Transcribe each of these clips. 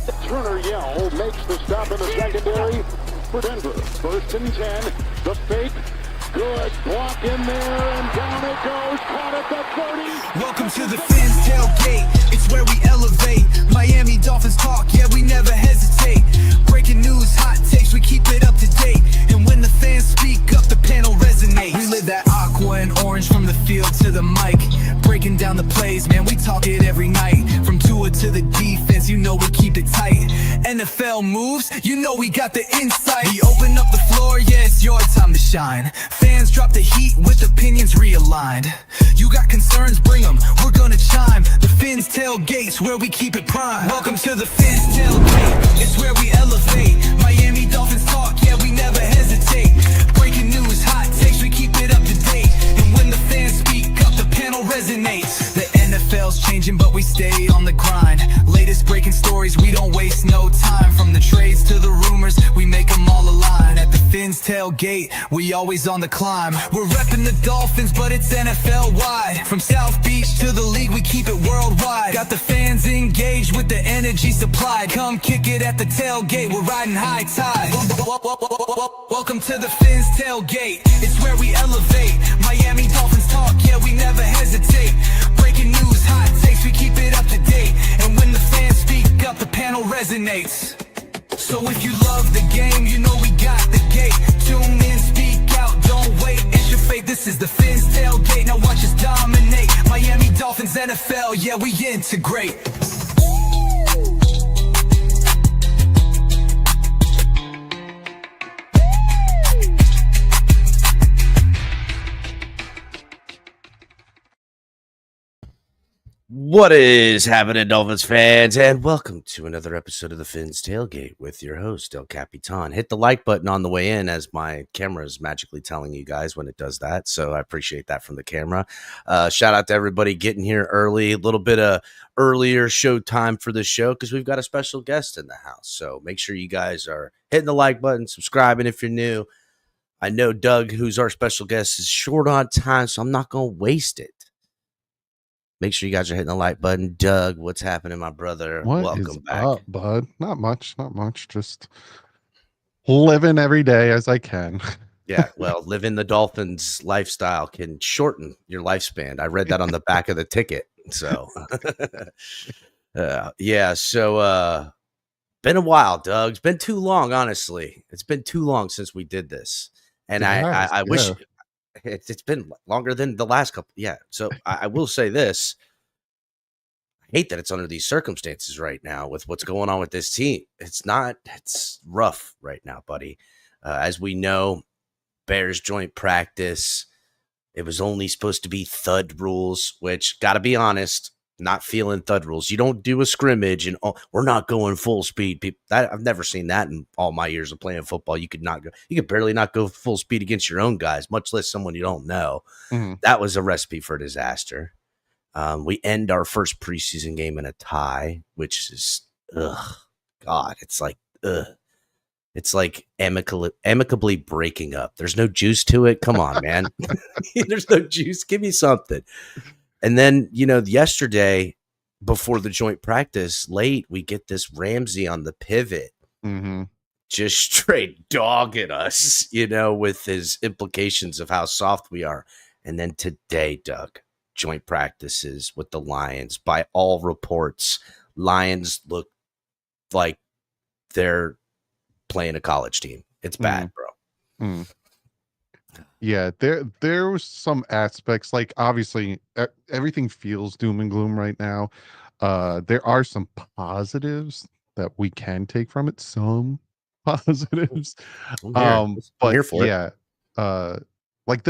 Turner Yell makes the stop in the secondary for Denver. 1st and 10. The fake. Good block in there, and down it goes. Caught at the 30. Welcome to the Fins TailGate. It's where we elevate. Miami Dolphins talk, yeah, we never hesitate. Breaking news, hot takes, we keep it up to date. And when the fans speak up, the panel resonates. We live that aqua and orange from the field to the mic. Breaking down the plays, man, we talk it every night. From Tua to the defense, you know we keep it tight. NFL moves, you know we got the insight. We open up the floor, yeah, it's your time to shine. Fans drop the heat with opinions realigned. You got concerns, bring them, we're gonna chime. The Fins TailGate's where we keep it prime. Welcome to the Fins TailGate, it's where we elevate. Miami Dolphins talk, yeah, we never hesitate. Breaking news, hot takes, we keep it up to date. And when the fans speak up, the panel resonates. The NFL's changing, but we stay on the grind. Latest breaking stories, we don't waste no time. From the trades to the rumors, we make them all align. At the Fins TailGate, we always on the climb. We're repping the Dolphins, but it's NFL wide. From South Beach to the league, we keep it worldwide. Got the fans engaged with the energy supplied. Come kick it at the tailgate, we're riding high tide. Welcome to the Fins TailGate, it's where we elevate. Miami Dolphins talk, yeah, we never hesitate. Breaking news, hot takes, we keep it up to date. And when the fans speak up, the panel resonates. So if you love the game, you know we got the gate. Tune in, speak out, don't wait. It's your fate, this is the Fins TailGate. Now watch us dominate. Miami Dolphins, NFL, yeah, we integrate. What is happening, Dolphins fans, and welcome to another episode of the Fins TailGate with your host, El Capitan. Hit the like button on the way in, as my camera is magically telling you guys when it does that, so I appreciate that from the camera. Shout out to everybody getting here early, a little bit of earlier show time for this show because we've got a special guest in the house, so make sure you guys are hitting the like button, subscribing if you're new. I know Doug, who's our special guest, is short on time, so I'm not going to waste it. Make sure you guys are hitting the like button. Doug, what's happening, my brother? Welcome back. Up, bud? Not much. Just living every day as I can. Yeah, well, living the Dolphins lifestyle can shorten your lifespan. I read that on the back of the ticket. So, been a while, Doug. It's been too long, honestly. It's been too long since we did this. And I wish... It's been longer than the last couple. Yeah. So I will say this. I hate that it's under these circumstances right now with what's going on with this team. It's rough right now, buddy. As we know, Bears joint practice. It was only supposed to be thud rules, which, got to be honest, not feeling thud rules. You don't do a scrimmage and we're not going full speed. I've never seen that in all my years of playing football. You could barely not go full speed against your own guys, much less someone you don't know. Mm-hmm. That was a recipe for disaster. We end our first preseason game in a tie, which is, God, it's like amicably breaking up. There's no juice to it. Come on, man. There's no juice. Give me something. And then, yesterday before the joint practice, late, we get this Ramsey on the pivot, just straight dogging us, with his implications of how soft we are. And then today, Doug, joint practices with the Lions. By all reports, Lions look like they're playing a college team. It's bad, bro. Yeah, there was some aspects, like obviously everything feels doom and gloom right now. There are some positives that we can take from it. Some positives. I'm here for it. Like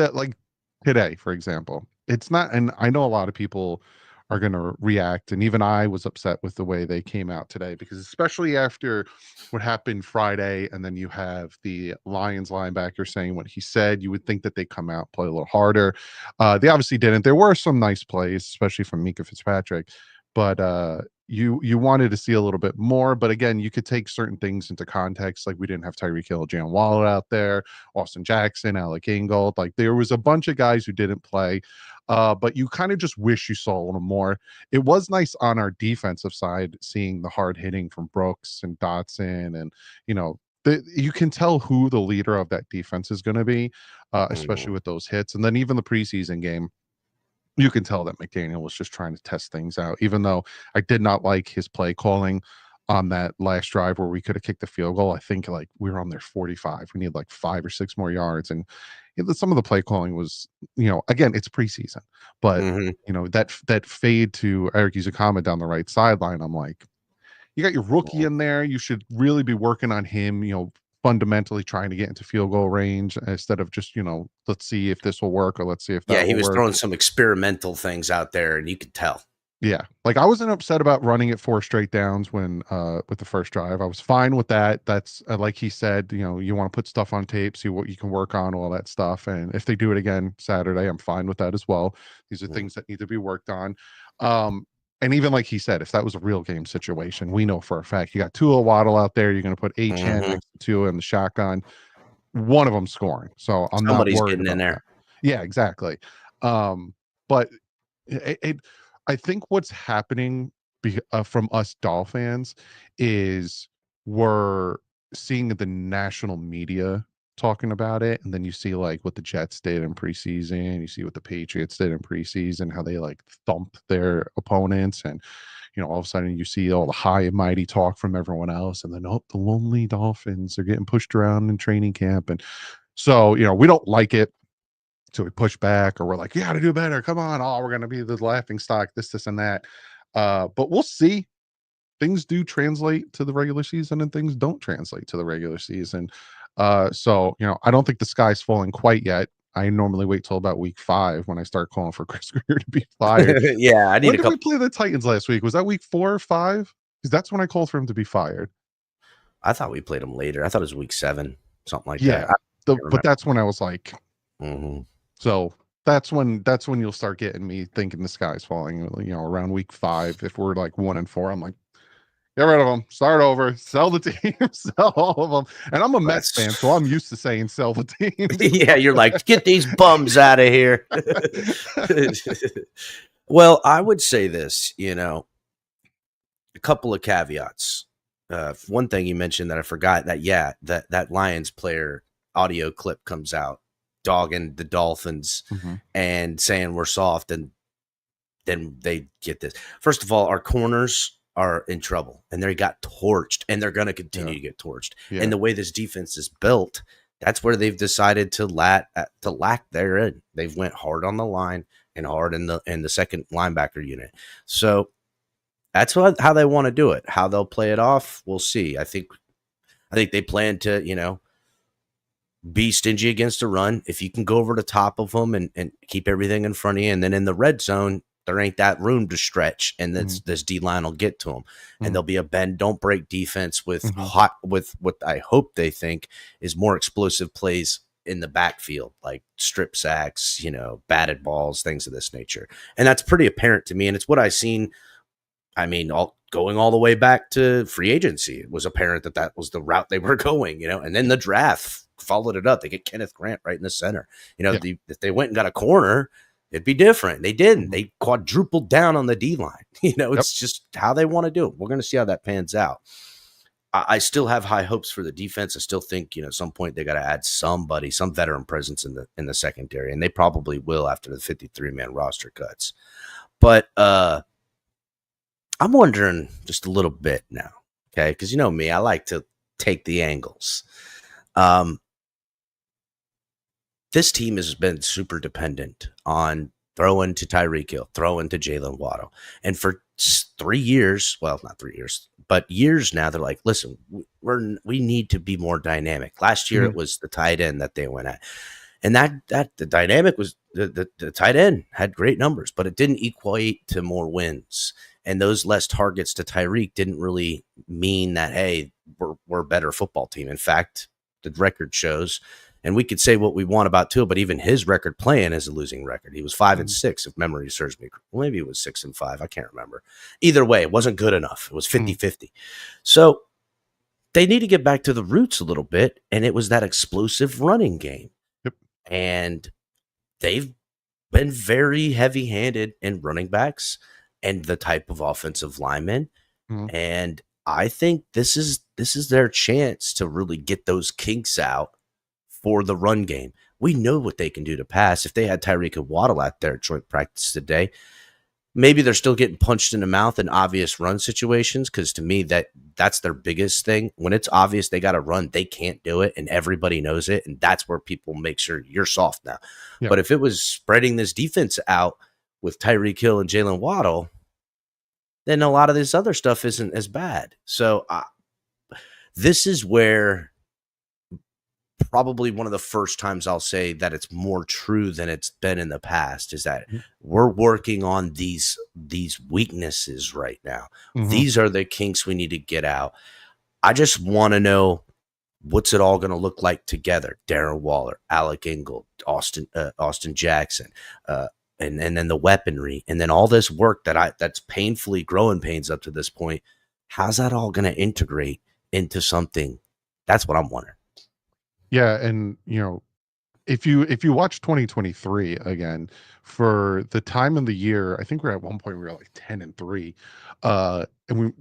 today, for example. It's not, and I know a lot of people are going to react, and even I was upset with the way they came out today, because especially after what happened Friday, and then you have the Lions linebacker saying what he said, you would think that they come out, play a little harder. They obviously didn't. There were some nice plays, especially from Mika Fitzpatrick, but you wanted to see a little bit more. But again, you could take certain things into context, like we didn't have Tyreek Hill, Jalen Waller out there, Austin Jackson, Alec Ingold. Like there was a bunch of guys who didn't play. But you kind of just wish you saw a little more. It was nice on our defensive side seeing the hard hitting from Brooks and Dotson, and you can tell who the leader of that defense is going to be, especially with those hits. And then even the preseason game, you can tell that McDaniel was just trying to test things out, even though I did not like his play calling on that last drive where we could have kicked the field goal. I think like we were on their 45. We need like 5 or 6 more yards. And some of the play calling was, again, it's preseason, but that fade to Eric Izukama down the right sideline, I'm like, you got your rookie in there. You should really be working on him, fundamentally trying to get into field goal range instead of just, let's see if this will work or let's see if that he was work. throwing some experimental things out there and you could tell. Yeah. Like I wasn't upset about running it 4 straight downs when with the first drive. I was fine with that. That's like he said, you want to put stuff on tape, see what you can work on, all that stuff. And if they do it again Saturday, I'm fine with that as well. These are things that need to be worked on. And even like he said, if that was a real game situation, we know for a fact you got Tua Waddle out there. You're going to put Achane next to Tua in the shotgun. One of them scoring. So I'm Somebody's not worried getting in there. That. Yeah, exactly. But I think what's happening from us Dolphin fans is we're seeing the national media talking about it, and then you see like what the Jets did in preseason, you see what the Patriots did in preseason, how they like thumped their opponents, and all of a sudden you see all the high and mighty talk from everyone else, and then the lonely Dolphins are getting pushed around in training camp, and so we don't like it. So we push back, or we're like, you got to do better. Come on. We're going to be the laughing stock, this, and that. But we'll see. Things do translate to the regular season and things don't translate to the regular season. So, I don't think the sky's falling quite yet. I normally wait till about week 5 when I start calling for Chris Greer to be fired. Yeah. I need when did we play the Titans last week? Was that week 4 or 5? Because that's when I called for him to be fired. I thought we played him later. I thought it was week 7, something like that. But that's when I was like, So that's when you'll start getting me thinking the sky's falling, around week 5. If we're like 1-4, I'm like, get rid of them, start over, sell the team, sell all of them. And I'm a Mets fan, so I'm used to saying sell the team. Yeah, you're like, get these bums out of here. Well, I would say this, a couple of caveats. One thing you mentioned that I forgot, that Lions player audio clip comes out dogging the Dolphins and saying we're soft, and then they get this. First of all, our corners are in trouble and they got torched, and they're going to continue to get torched. And the way this defense is built, that's where they've decided to lack therein. They've went hard on the line and hard in the second linebacker unit. So that's how they want to do it. How they'll play it off, we'll see. I think they plan to, be stingy against the run. If you can go over the top of them and keep everything in front of you, and then in the red zone, there ain't that room to stretch, and this D-line will get to them. And there'll be a bend, don't break defense with what I hope they think is more explosive plays in the backfield, like strip sacks, batted balls, things of this nature. And that's pretty apparent to me, and it's what I've seen. I mean, going all the way back to free agency, it was apparent that was the route they were going, and then the draft followed it up. They get Kenneth Grant right in the center. If they went and got a corner, it'd be different. They didn't. They quadrupled down on the D-line. It's just how they want to do it. We're going to see how that pans out. I still have high hopes for the defense. I still think, at some point they got to add some veteran presence in the secondary, and they probably will after the 53-man roster cuts. But I'm wondering just a little bit now, okay? Because me, I like to take the angles. This team has been super dependent on throwing to Tyreek Hill, throwing to Jalen Waddle. And for 3 years, well, not 3 years, but years now, they're like, listen, we need to be more dynamic. Last year, it was the tight end that they went at. And that the dynamic was the tight end had great numbers, but it didn't equate to more wins. And those less targets to Tyreek didn't really mean that, hey, we're a better football team. In fact, the record shows, and we could say what we want about Tua, but even his record playing is a losing record. He was 5-6, if memory serves me. Well, maybe it was 6-5. I can't remember. Either way, it wasn't good enough. It was 50-50. So they need to get back to the roots a little bit, and it was that explosive running game. Yep. And they've been very heavy-handed in running backs and the type of offensive linemen. Mhm. And I think this is their chance to really get those kinks out for the run game. We know what they can do to pass. If they had Tyreek and Waddle out there at joint practice today, maybe they're still getting punched in the mouth in obvious run situations, because to me that's their biggest thing. When it's obvious they got to run, they can't do it, and everybody knows it, and that's where people make sure you're soft now. Yeah. But if it was spreading this defense out with Tyreek Hill and Jalen Waddle, then a lot of this other stuff isn't as bad. So this is where probably one of the first times I'll say that it's more true than it's been in the past, is that we're working on these weaknesses right now. Mhm. These are the kinks we need to get out. I just want to know, what's it all going to look like together? Darren Waller, Alec Ingold, Austin Jackson, and then the weaponry, and then all this work that's painfully growing pains up to this point. How's that all going to integrate into something? That's what I'm wondering. Yeah, and if you watch 2023 again, for the time of the year, I think we're at one point we were like 10-3, and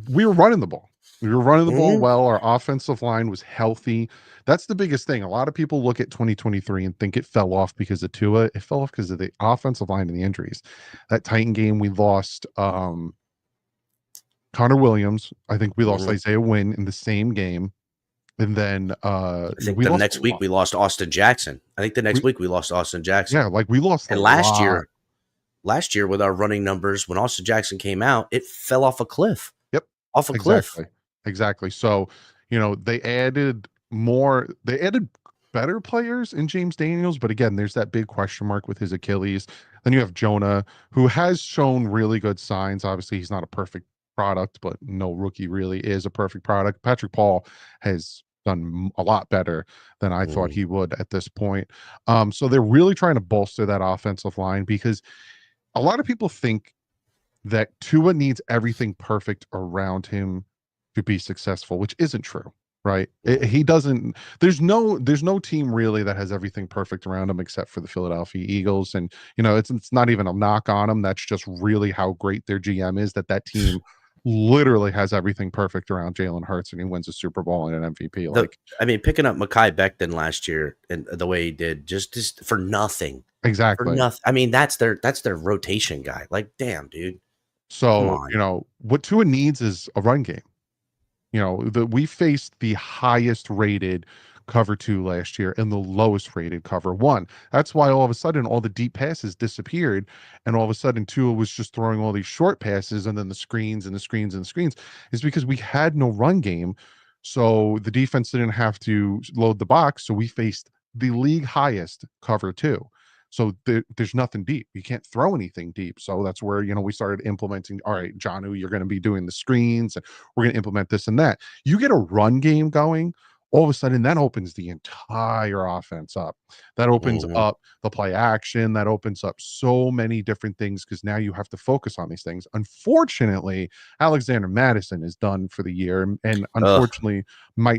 we were running the ball. We were running the ball well. Our offensive line was healthy. That's the biggest thing. A lot of people look at 2023 and think it fell off because of Tua. It fell off because of the offensive line and the injuries. That Titan game, we lost Connor Williams. I think we lost Isaiah Wynn in the same game. And then I think the next week we lost Austin Jackson. Yeah, like we lost. And last year with our running numbers, when Austin Jackson came out, it fell off a cliff. Yep. Off a cliff. Exactly. So, they added better players in James Daniels, but again, there's that big question mark with his Achilles. Then you have Jonah, who has shown really good signs. Obviously, he's not a perfect product, but no rookie really is a perfect product. Patrick Paul has done a lot better than I thought he would at this point. So they're really trying to bolster that offensive line, because a lot of people think that Tua needs everything perfect around him to be successful, which isn't true, right? He doesn't. There's no team really that has everything perfect around him except for the Philadelphia Eagles, and it's not even a knock on them. That's just really how great their GM is. That team literally has everything perfect around Jalen Hurts, and he wins a Super Bowl and an MVP. Picking up Mekhi Becton last year and the way he did, just for nothing. Exactly. For nothing. That's their rotation guy. Like, damn, dude. So, what Tua needs is a run game. We faced the highest rated cover 2 last year and the lowest rated cover 1. That's why all of a sudden all the deep passes disappeared, and all of a sudden Tua was just throwing all these short passes, and then the screens and the screens and the screens, is because we had no run game. So the defense didn't have to load the box. So we faced the league highest cover 2. So there's nothing deep. You can't throw anything deep. So that's where, we started implementing, all right, Jonnu, you're going to be doing the screens, and we're going to implement this and that. You get a run game going, all of a sudden that opens the entire offense up. That opens up the play action. That opens up so many different things, because now you have to focus on these things. Unfortunately, Alexander Madison is done for the year, and unfortunately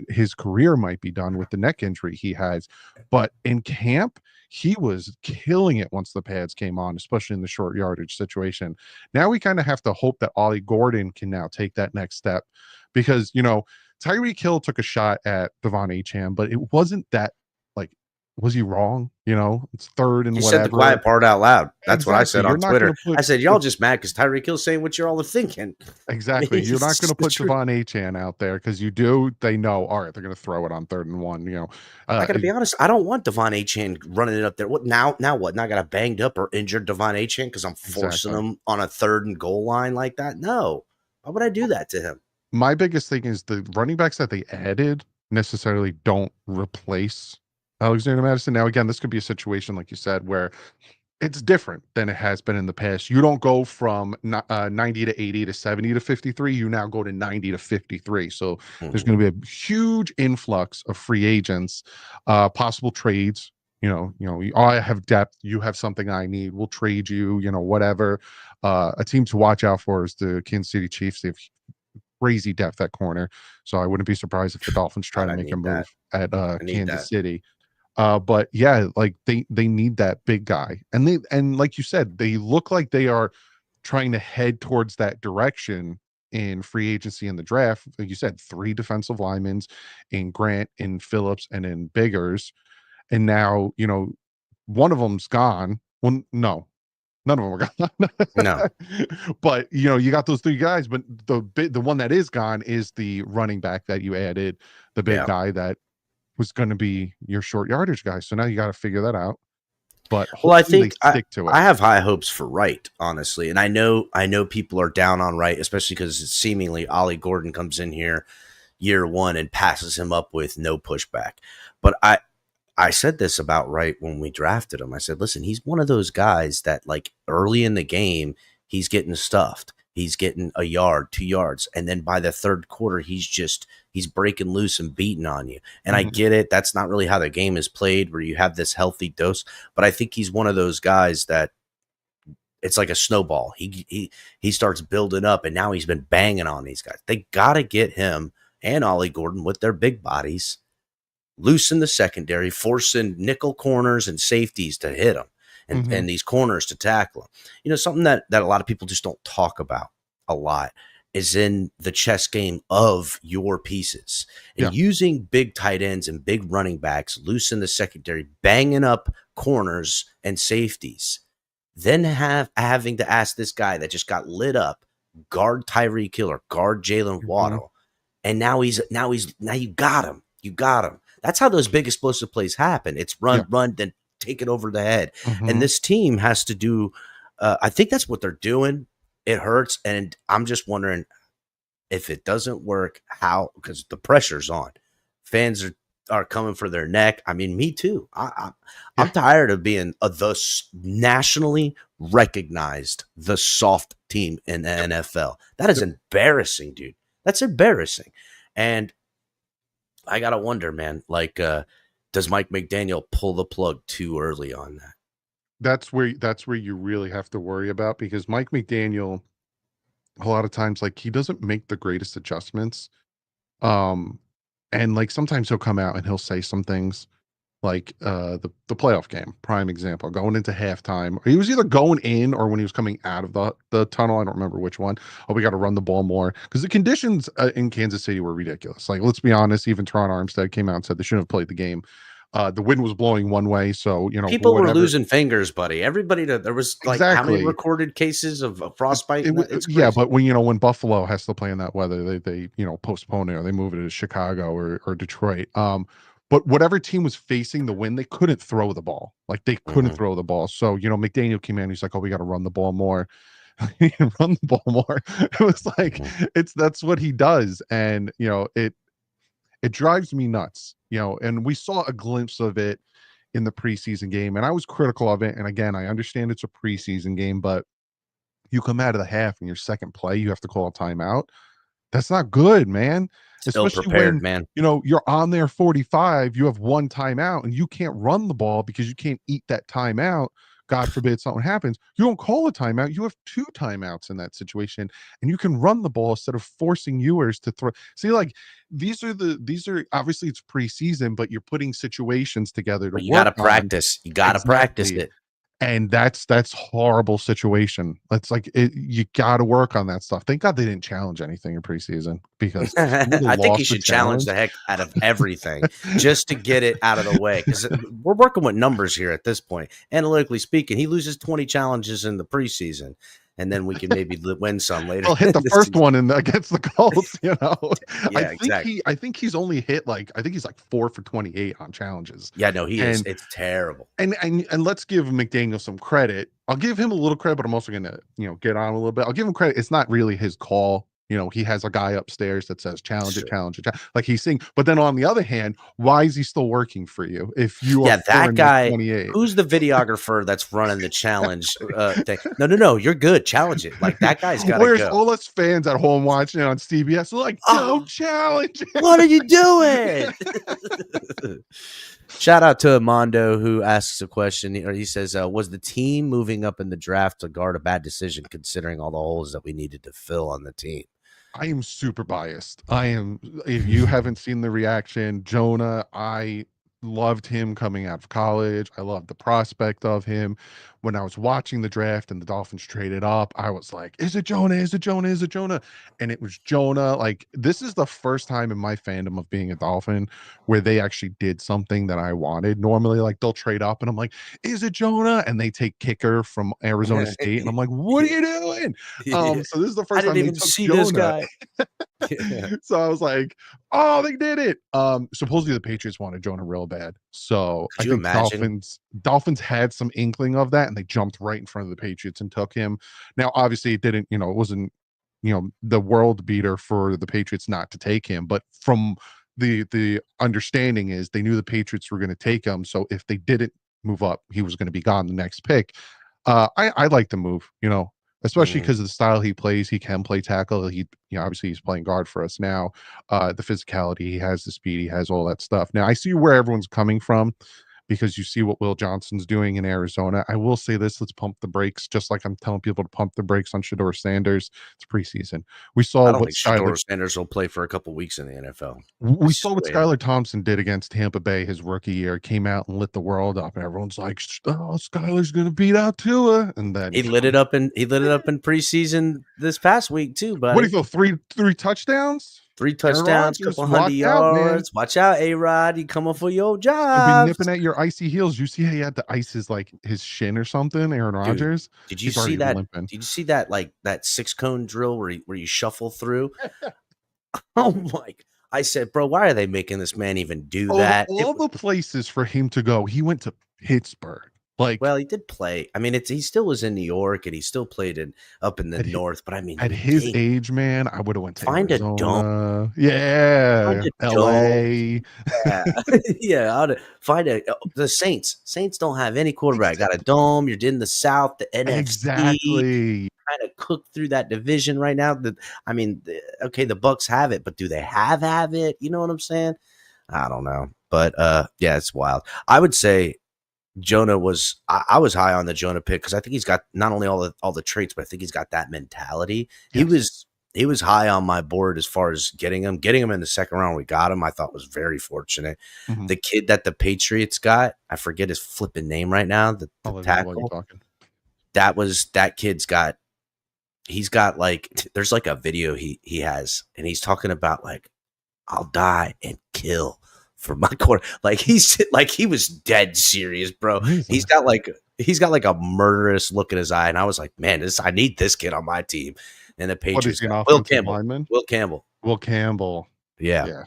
his career might be done with the neck injury he has. But in camp, he was killing it once the pads came on, especially in the short yardage situation. Now we kind of have to hope that Ollie Gordon can now take that next step, because Tyreek Hill took a shot at Devon Achane, but it wasn't that, was he wrong? It's third and whatever. You said the quiet part out loud. That's what I said on Twitter. I said, y'all just mad because Tyreek Hill's saying what you're all thinking. Exactly. You're not going to put Devon Achane out there, because they know, all right, they're going to throw it on 3rd and 1. I got to be honest, I don't want Devon Achane running it up there. What now? Now what? Now I got a banged up or injured Devon Achane because I'm forcing him on a 3rd and goal line like that? No. Why would I do that to him? My biggest thing is the running backs that they added necessarily don't replace Alexander Madison. Now, again, this could be a situation, like you said, where it's different than it has been in the past. You don't go from 90 to 80 to 70 to 53. You now go to 90 to 53. So there's going to be a huge influx of free agents, possible trades. I have depth. You have something I need. We'll trade you, whatever. A team to watch out for is the Kansas City Chiefs. They have crazy depth at corner. So I wouldn't be surprised if the Dolphins try to make a move at Kansas City. But yeah, like they need that big guy, and like you said, they look like they are trying to head towards that direction in free agency and the draft. Like you said, 3 defensive linemen in Grant, in Phillips, and in Biggers, and now one of them's gone. Well, no, none of them are No, gone. But you got those 3 guys, but the one that is gone is the running back that you added, the big yeah. guy that was going to be your short yardage guy. So now you got to figure that out. But Well, I hopefully they think stick to it. I have high hopes for Wright, honestly, and I know people are down on Wright, especially because seemingly Ollie Gordon comes in here year one and passes him up with no pushback. But I said this about Wright when we drafted him. I said, listen, he's one of those guys that like early in the game, he's getting stuffed. He's getting a yard, 2 yards. And then by the third quarter, he's breaking loose and beating on you. And I get it. That's not really how the game is played, where you have this healthy dose. But I think he's one of those guys that it's like a snowball. He starts building up, and now he's been banging on these guys. They got to get him and Ollie Gordon with their big bodies loose in the secondary, forcing nickel corners and safeties to hit them, and these corners to tackle them. Something that a lot of people just don't talk about a lot is in the chess game of your pieces, and using big tight ends and big running backs loose in the secondary, banging up corners and safeties, then having to ask this guy that just got lit up, guard Tyreek Hill or guard Jalen Waddle. And now you got him. You got him. That's how those big explosive plays happen. It's run, then take it over the head. And this team has to do, I think that's what they're doing. It hurts. And I'm just wondering if it doesn't work, how, because the pressure's on. Fans are coming for their neck. I mean, me too. I'm tired of being the nationally recognized, the soft team in the NFL. That is embarrassing, dude. That's embarrassing. And I gotta wonder, man, like, does Mike McDaniel pull the plug too early on that? That's where you really have to worry about, because Mike McDaniel, a lot of times, like, he doesn't make the greatest adjustments. And like sometimes he'll come out and he'll say some things like the playoff game, prime example, going into halftime. He was either going in or when he was coming out of the tunnel. I don't remember which one. Oh, we got to run the ball more, because the conditions in Kansas City were ridiculous. Like, let's be honest, even Teron Armstead came out and said they shouldn't have played the game. The wind was blowing one way, so people were losing fingers, buddy. Everybody, there was like how many Exactly. recorded cases of frostbite? It's Yeah, crazy. but when Buffalo has to play in that weather, they postpone it, or they move it to Chicago or Detroit. But whatever team was facing the wind, they couldn't throw the ball. Like, they couldn't throw the ball. So McDaniel came in. He's like, "Oh, we got to run the ball more." Run the ball more. It was like that's what he does, and it drives me nuts. And we saw a glimpse of it in the preseason game, and I was critical of it. And again, I understand it's a preseason game, but you come out of the half and your second play, you have to call a timeout. That's not good, man. Still Especially prepared, when man. you're on their 45, you have 1 timeout, and you can't run the ball because you can't eat that timeout. God forbid something happens. You don't call a timeout. You have 2 timeouts in that situation, and you can run the ball instead of forcing yours to throw. See, like, these are obviously it's preseason, but you're putting situations together to But you work got to on. practice. You got to practice Exactly. it. And that's horrible situation. That's like you got to work on that stuff. Thank God they didn't challenge anything in preseason, because you would have I think you lost the should challenge challenge. the heck out of everything just to get it out of the way, because we're working with numbers here at this point. Analytically speaking, he loses 20 challenges in the preseason, and then we can maybe win some later. He'll hit the first season. one against the Colts. Yeah, exactly. I think he's only hit I think he's like 4 for 28 on challenges. Yeah, no, he is. And It's terrible. and let's give McDaniel some credit. I'll give him a little credit, but I'm also gonna get on a little bit. I'll give him credit. It's not really his call. He has a guy upstairs that says challenge it, challenge it, like he's saying. But then on the other hand, why is he still working for you if you are that guy? 28? Who's the videographer that's running the challenge thing? No, you're good. Challenge it. Like, that guy's got to Where's go. all us fans at home watching it on CBS? They're like, don't challenge it. What are you doing? Shout out to Amando, who asks a question, or he says, was the team moving up in the draft to guard a bad decision, considering all the holes that we needed to fill on the team? I am super biased. If you haven't seen the reaction, Jonah, loved him coming out of college. I loved the prospect of him. When I was watching the draft and the Dolphins traded up, I was like, is it Jonah? Is it Jonah? Is it Jonah? And it was Jonah. Like, this is the first time in my fandom of being a Dolphin where they actually did something that I wanted. Normally, like, they'll trade up and I'm like, is it Jonah? And they take kicker from Arizona State. And I'm like, what are you doing? So this is the I first didn't time they even took see Jonah. this guy. Yeah. So I was like, oh, they did it. Supposedly the Patriots wanted Jonah real bad. So Could I you think imagine? Dolphins had some inkling of that and they jumped right in front of the Patriots and took him. Now, obviously it didn't, it wasn't, the world beater for the Patriots not to take him, but from the understanding is they knew the Patriots were going to take him. So if they didn't move up, he was going to be gone the next pick. I like the move, especially because of the style he plays. He can play tackle. Obviously he's playing guard for us now. The physicality, he has the speed, he has all that stuff. Now I see where everyone's coming from because you see what Will Johnson's doing in Arizona. I will say this, let's pump the brakes, just like I'm telling people to pump the brakes on Shedeur Sanders. It's preseason. We saw I don't what think Shedeur Sanders will play for a couple weeks in the NFL. I we saw what swear. Skylar Thompson did against Tampa Bay his rookie year. Came out and lit the world up, and everyone's like, "Oh, Skylar's gonna beat out Tua," and then He lit it up in preseason this past week too, what do you buddy. feel? Three touchdowns, 3 Aaron touchdowns, Rodgers, couple hundred watch out, man. yards. Watch out, A-Rod. He coming for your He'll be jobs. nipping at your icy heels. You see how he had to ice his shin or something, Aaron Dude, Rodgers? did you He's see already that? limping. Did you see that that 6-cone drill where you shuffle through? Oh my! I said, bro, why are they making this man even do that? All the places for him to go, he went to Pittsburgh. Like, well, he did play. I mean, he still was in New York and he still played up in the north. But I mean, at his age, man, I would have went to find Arizona. a dome. Yeah, Find a LA. Yeah, yeah. The Saints. Saints don't have any quarterback. Got a dome. You're in the South, the NFC. Exactly. Kind of cook through that division right now. Okay, the Bucks have it, but do they have it? You know what I'm saying? I don't know, but yeah, it's wild. I would say Jonah was. I was high on the Jonah pick because I think he's got not only all the traits, but I think he's got that mentality. Yes. He was high on my board as far as getting him in the second round. We got him. I thought was very fortunate. Mm-hmm. The kid that the Patriots got, I forget his flipping name right now. The tackle. That kid's got. He's got there's like a video he has, and he's talking about like, I'll die and kill for my quarter. Like he was dead serious, bro. Amazing. He's got like a murderous look in his eye, and I was like, man, I need this kid on my team. And the Patriots got Will Campbell. Yeah.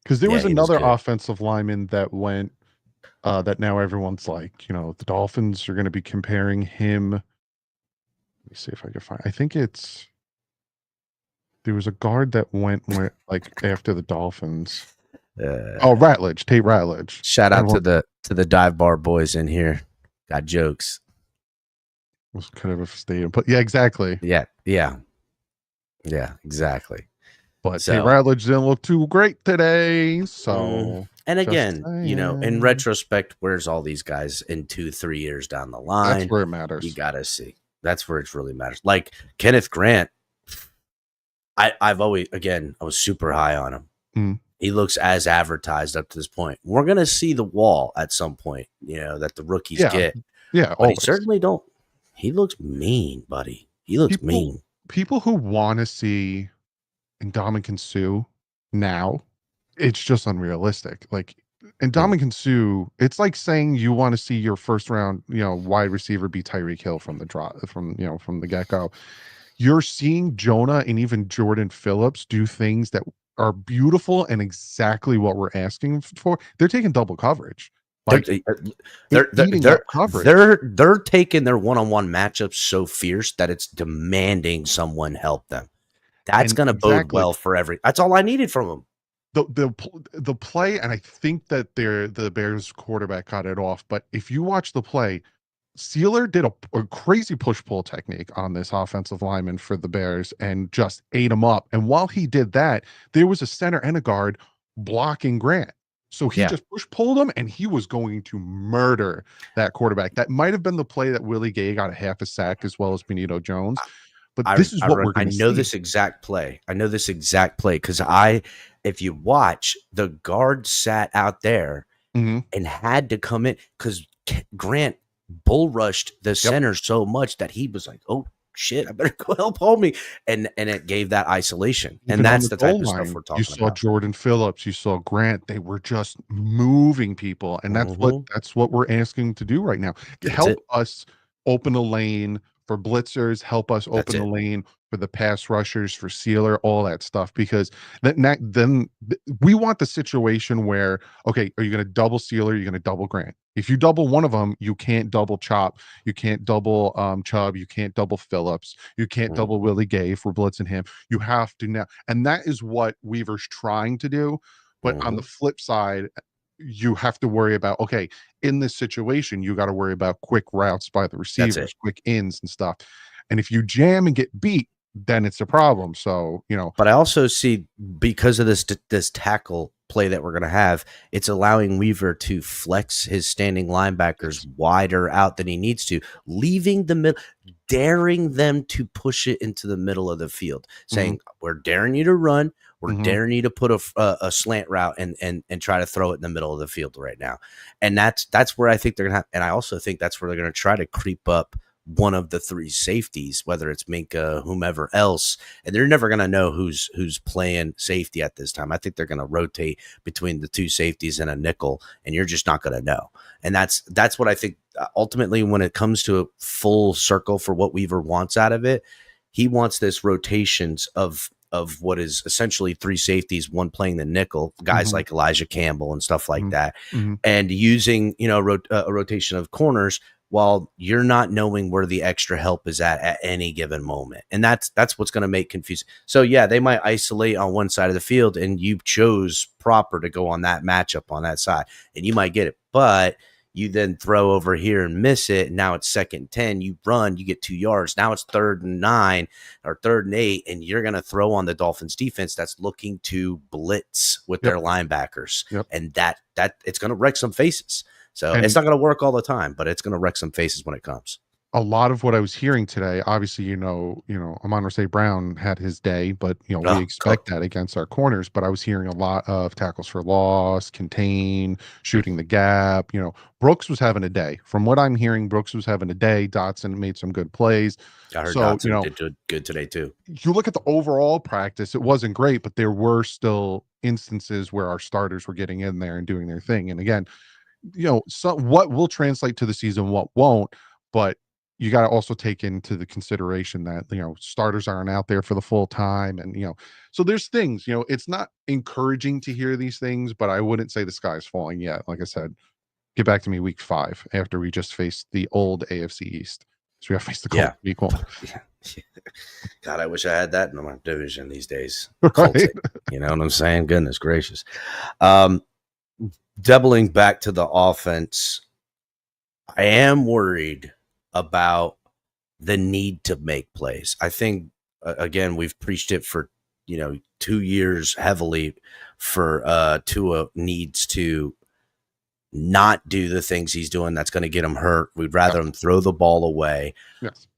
Because there was another offensive lineman that went. That now everyone's like, the Dolphins are going to be comparing him. Let me see if I can find. I think there was a guard that went like after the Dolphins. Tate Ratledge. Shout out to the dive bar boys in here. Got jokes. Was kind of a stadium, but yeah, exactly. Yeah, exactly. But Tate Ratledge didn't look too great today. So, and again, in retrospect, where's all these guys in 2-3 years down the line? That's where it matters. You gotta see. That's where it really matters. Like Kenneth Grant, I was super high on him. Mm. He looks as advertised up to this point. We're gonna see the wall at some point, that the rookies get. Yeah, but he certainly don't. He looks mean, buddy. He looks mean. People who want to see Ndamukong Suh now, it's just unrealistic. Like Ndamukong Suh, it's like saying you want to see your first round, wide receiver be Tyreek Hill from the get-go. You're seeing Jonah and even Jordan Phillips do things that are beautiful and exactly what we're asking for. They're taking double coverage. They're taking their one-on-one matchups so fierce that it's demanding someone help them. That's going to bode well for that's all I needed from them. The play, and I think that the Bears quarterback got it off, but if you watch the play, Sealer did a crazy push-pull technique on this offensive lineman for the Bears and just ate him up. And while he did that, there was a center and a guard blocking Grant. So he just push-pulled him, and he was going to murder that quarterback. That might have been the play that Willie Gay got a half a sack as well as Benito Jones. But this is what we're going to see. I know this exact play because if you watch, the guard sat out there Mhm. and had to come in because Grant bull rushed the center so much that he was like, "Oh shit, I better go help homie," and it gave that isolation, Even and on that's the the type goal of stuff line, we're you talking saw about. Jordan Phillips, you saw Grant. They were just moving people, and Mhm. that's what we're asking to do right now. That's Help it. us open a lane for blitzers, help us That's open the it. lane for the pass rushers, for sealer, all that stuff. Because we want the situation where, okay, are you going to double sealer? You're going to double Grant. If you double one of them, you can't double Chop, you can't double Chubb, you can't double Phillips, you can't Mhm. double Willie Gay if we're blitzing him. You have to now, and that is what Weaver's trying to do. But on the Mhm. flip side, you have to worry about, okay, in this situation, you got to worry about quick routes by the That's it. receivers, quick ins and stuff. And if you jam and get beat, then it's a problem. So, But I also see because of this tackle play that we're going to have, it's allowing Weaver to flex his standing linebackers yes. wider out than he needs to, leaving the middle, daring them to push it into the middle of the field, Mhm, saying, "We're daring you to run. We're mhm. daring you to put a slant route and try to throw it in the middle of the field right now." And that's where I think they're going to have, and I also think that's where they're going to try to creep up one of the three safeties, whether it's Minka, whomever else, and they're never going to know who's playing safety at this time. I think they're going to rotate between the two safeties and a nickel, and you're just not going to know. And that's what I think ultimately when it comes to a full circle for what Weaver wants out of it. He wants this rotations of what is essentially three safeties, one playing the nickel, guys Mhm, like Elijah Campbell and stuff like mhm, that, mhm. and using a rotation of corners while you're not knowing where the extra help is at any given moment. And that's what's going to make confusing. So yeah, they might isolate on one side of the field and you chose proper to go on that matchup on that side and you might get it. But you then throw over here and miss it. And now it's 2nd and 10. You run, you get 2 yards. Now it's 3rd and 9 or 3rd and 8. And you're going to throw on the Dolphins defense that's looking to blitz with Yep, their linebackers. yep. And that it's going to wreck some faces. So it's And not going to work all the time, but it's going to wreck some faces when it comes. a lot of what I was hearing today, obviously, Amon St. Brown had his day, but we Oh, expect cooked. that against our corners. But I was hearing a lot of tackles for loss, contain, shooting the gap. Brooks was having a day. From what I'm hearing, Brooks was having a day. Dotson made some good plays. I heard So, Dotson did good today too. you look at the overall practice, it wasn't great, but there were still instances where our starters were getting in there and doing their thing. And again, what will translate to the season, what won't, but you got to also take into the consideration that starters aren't out there for the full time, and so there's things. It's not encouraging to hear these things, but I wouldn't say the sky's falling yet. Like I said, get back to me week 5 after we just faced the old AFC East, so we got to face the Yeah. Colts week 1. Yeah. God, I wish I had that in my division these days. Right. Colting. You know what I'm saying? Goodness gracious. Um, Doubling back to the offense, I am worried about the need to make plays. I think again we've preached it for 2 years heavily for Tua needs to not do the things he's doing that's going to get him hurt. We'd rather Yes. him throw the ball away Yes.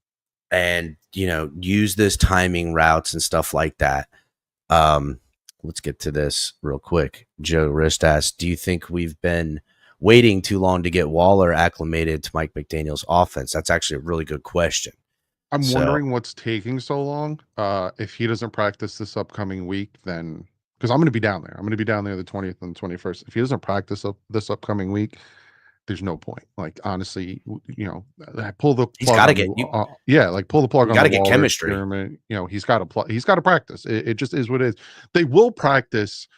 and use this timing routes and stuff like that. Let's get to this real quick. Joe Rist asked, do you think we've been waiting too long to get Waller acclimated to Mike McDaniel's offense? That's actually a really good question. I'm So wondering what's taking so long. If he doesn't practice this upcoming week, then because I'm going to be down there. I'm going to be down there the 20th and 21st. If he doesn't practice this upcoming week, there's no point. Like honestly, pull the he's plug got to on get the like pull the plug you on got the to get Waller chemistry. experiment. He's got to he's got to practice. It just is what it is. They will practice.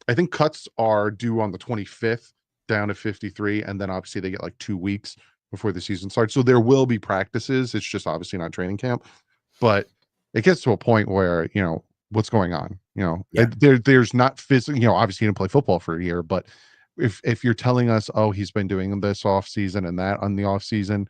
I think cuts are due on the 25th down to 53, and then obviously they get like 2 weeks before the season starts. So there will be practices. It's just obviously not training camp, but it gets to a point where what's going on. Yeah. There's not physical. Obviously he didn't play football for a year, but if you're telling us, oh, he's been doing this off season and that on the off season,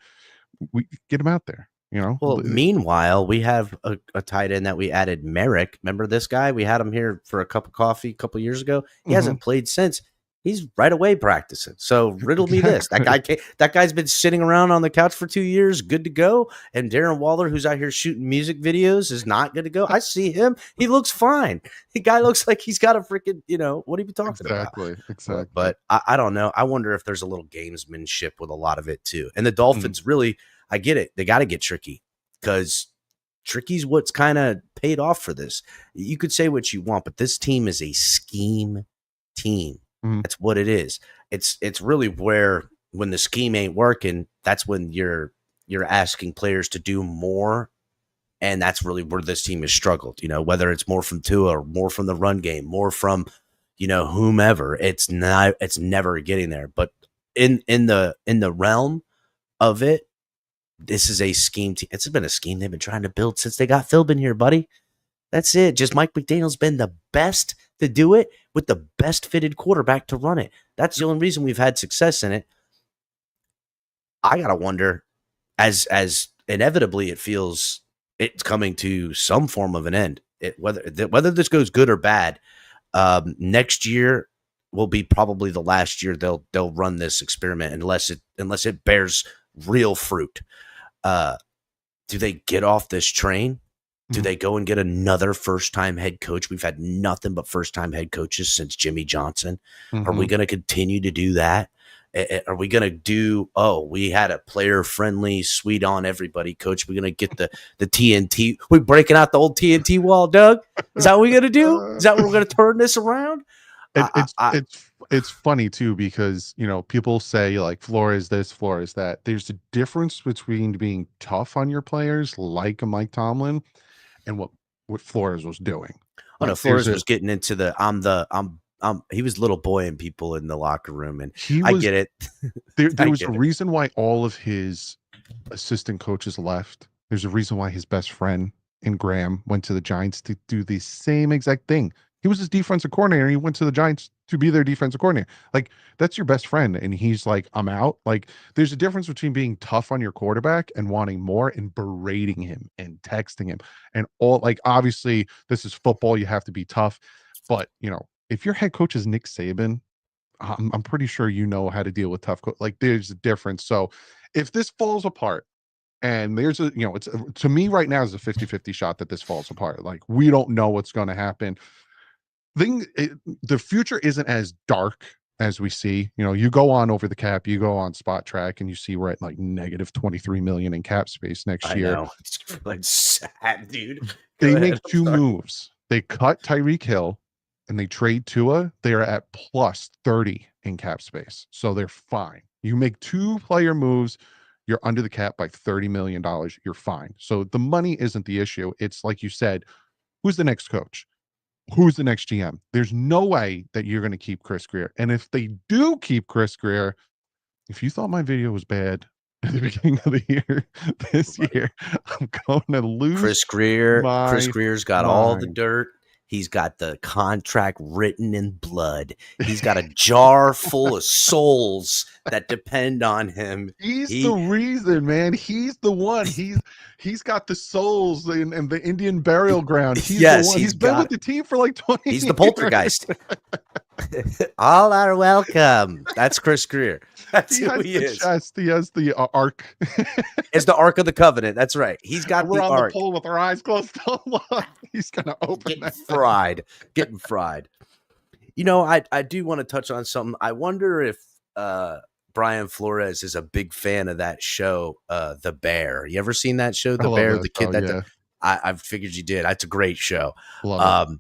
we get him out there. Well, meanwhile, we have a tight end that we added, Merrick. Remember this guy? We had him here for a cup of coffee a couple years ago. He Mhm. hasn't played since. He's right away practicing. So riddle me this: that guy's been sitting around on the couch for 2 years, good to go. And Darren Waller, who's out here shooting music videos, is not good to go. I see him; he looks fine. The guy looks like he's got a freaking, what are you talking about? Exactly. But I don't know. I wonder if there's a little gamesmanship with a lot of it too. And the Dolphins really, I get it. They got to get tricky because tricky's what's kind of paid off for this. You could say what you want, but this team is a scheme team. That's what it is. It's really where when the scheme ain't working, that's when you're asking players to do more, and that's really where this team has struggled. Whether it's more from Tua or more from the run game, more from whomever. It's never getting there. But in the realm of it, this is a scheme team. It's been a scheme they've been trying to build since they got Philbin here, buddy. That's it. Just Mike McDaniel's been the best to do it with the best fitted quarterback to run it. That's the only reason we've had success in it. I gotta wonder, as inevitably it feels it's coming to some form of an end. Whether this goes good or bad, next year will be probably the last year they'll run this experiment unless it bears real fruit. Do they get off this train? Do they go and get another first-time head coach? We've had nothing but first-time head coaches since Jimmy Johnson. Are we going to continue to do that? Are we going to do, we had a player-friendly, sweet on everybody coach. We're going to get the TNT. We're breaking out the old TNT wall, Doug? Is that what we're going to do? Is that what we're going to turn this around? It's funny, too, because, people say, like, Flores this, Flores that. There's a difference between being tough on your players, like a Mike Tomlin, and what Flores was doing. Oh, no, Flores was getting into he was little boying people in the locker room, and I get it. There was a reason why all of his assistant coaches left. There's a reason why his best friend and Graham went to the Giants to do the same exact thing. He was his defensive coordinator. He went to the Giants to be their defensive coordinator. Like, that's your best friend. And he's like, I'm out. Like, there's a difference between being tough on your quarterback and wanting more and berating him and texting him and all. Like, obviously, this is football. You have to be tough. But, if your head coach is Nick Saban, I'm pretty sure you know how to deal with tough. Like, there's a difference. So if this falls apart, and there's it's to me right now is a 50-50 shot that this falls apart. Like, we don't know what's going to happen. The future isn't as dark as we see. You go on Over the Cap, you go on Spot Track, and you see we're at like negative 23 million in cap space next year. Know. It's like sad, dude. They make two moves. They cut Tyreek Hill and they trade Tua. They are at plus 30 in cap space, so they're fine. You make 2 player moves, you're under the cap by $30 million. You're fine. So the money isn't the issue. It's like you said, who's the next coach? Who's the next GM? There's no way that you're going to keep Chris Grier. And if they do keep Chris Grier, if you thought my video was bad at the beginning of the year, this year, I'm going to lose. Chris Grier's got all the dirt. He's got the contract written in blood. He's got a jar full of souls that depend on him. He's the reason, man. He's the one. He's got the souls and the Indian burial ground. He's the one. He's been with the team for like 20 years. He's the poltergeist. All are welcome. That's Chris Grier. That's who he is. Chest. He has the ark. It's the Ark of the Covenant. That's right. He's got We're the on ark. The pole with our eyes closed. He's gonna open Getting fried. I do want to touch on something. I wonder if Brian Flores is a big fan of that show, The Bear. You ever seen that show, The Bear? The kid I figured you did. That's a great show. Love it.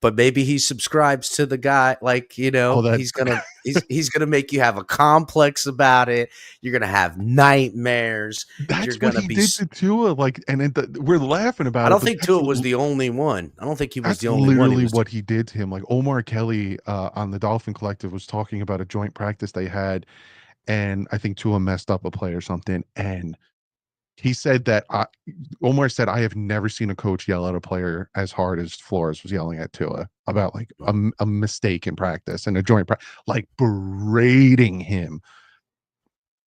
But maybe he subscribes to the guy, like, he's gonna make you have a complex about it. You're gonna have nightmares. That's what he did to Tua. Like, and we're laughing about it. I don't think Tua was the only one. I don't think he was the only one. That's literally what he did to him. Like, Omar Kelly on the Dolphin Collective was talking about a joint practice they had, and I think Tua messed up a play or something, and he said that Omar said, I have never seen a coach yell at a player as hard as Flores was yelling at Tua about like a mistake in practice and a joint practice, like berating him.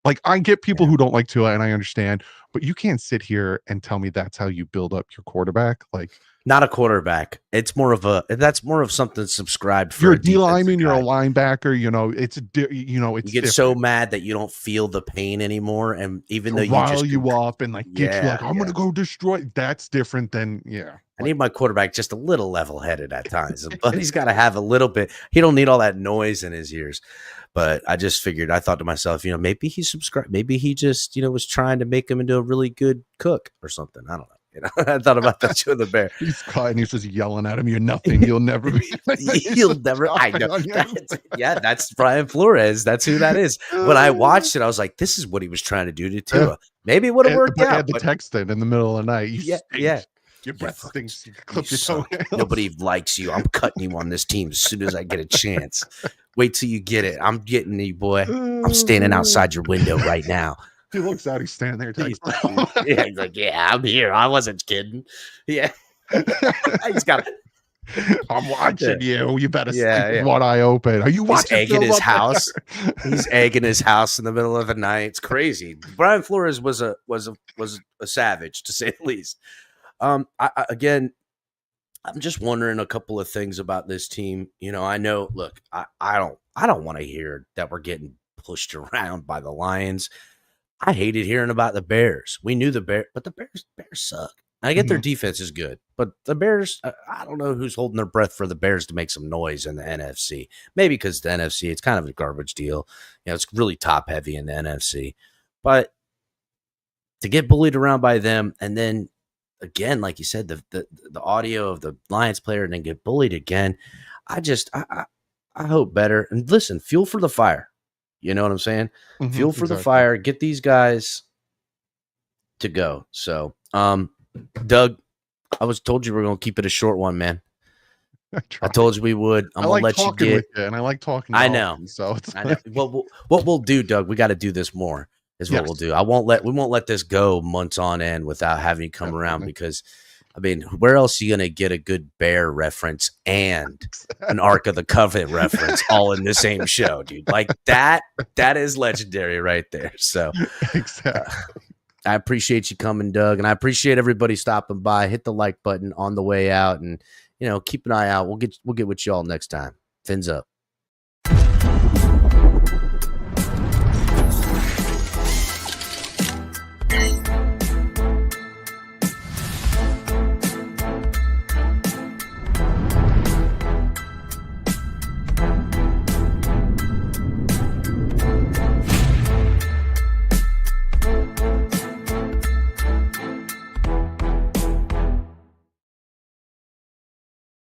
Like, I get people who don't like Tua and I understand, but you can't sit here and tell me that's how you build up your quarterback. Like, Not a quarterback. It's more of that's more of something subscribed for. You're a D lineman, you're a linebacker, it's you get so mad that you don't feel the pain anymore. And even though you rile you up and get you like, I'm going to go destroy. That's different than, I need my quarterback just a little level headed at times, but he's got to have a little bit. He don't need all that noise in his ears. But I just figured, I thought to myself, maybe he subscribed. Maybe he just, was trying to make him into a really good cook or something. I don't know. I thought about that too in the bear. He's caught and he's just yelling at him. You're nothing. You'll never be. You'll never. I know. That's Brian Flores. That's who that is. When I watched it, I was like, this is what he was trying to do to Tua. Maybe it would have worked out. I had the text in the middle of the night. Your breath stinks. You clip your toenails. Nobody likes you. I'm cutting you on this team as soon as I get a chance. Wait till you get it. I'm getting you, boy. I'm standing outside your window right now. He looks out. He's standing there. He's like, yeah, I'm here. I wasn't kidding. Yeah. He's got it. I'm watching you. You better sleep with one eye open. Are you watching? He's egging his house. He's egging his house in the middle of the night. It's crazy. Brian Flores was a savage, to say the least. Again, I'm just wondering a couple of things about this team. I know. Look, I don't want to hear that we're getting pushed around by the Lions. I hated hearing about the Bears. We knew the Bears, but the Bears suck. I get their defense is good, but the Bears, I don't know who's holding their breath for the Bears to make some noise in the NFC. Maybe because the NFC, it's kind of a garbage deal. It's really top heavy in the NFC. But to get bullied around by them, and then again, like you said, the audio of the Lions player, and then get bullied again. I hope better. And listen, fuel for the fire. You know what I'm saying? Fuel for the fire. Get these guys to go. So, Doug, I told you we were going to keep it a short one, man. I told you we would. I'm going to let you get. And I like talking. I know. So I know. Well, what we'll do, Doug, we got to do this more. Is what we'll do. We won't let this go months on end without having you come around, because where else are you gonna get a good Bear reference and an Ark of the Covenant reference all in the same show, dude? Like that is legendary right there. So I appreciate you coming, Doug, and I appreciate everybody stopping by. Hit the like button on the way out, and keep an eye out. We'll get with y'all next time. Fins up.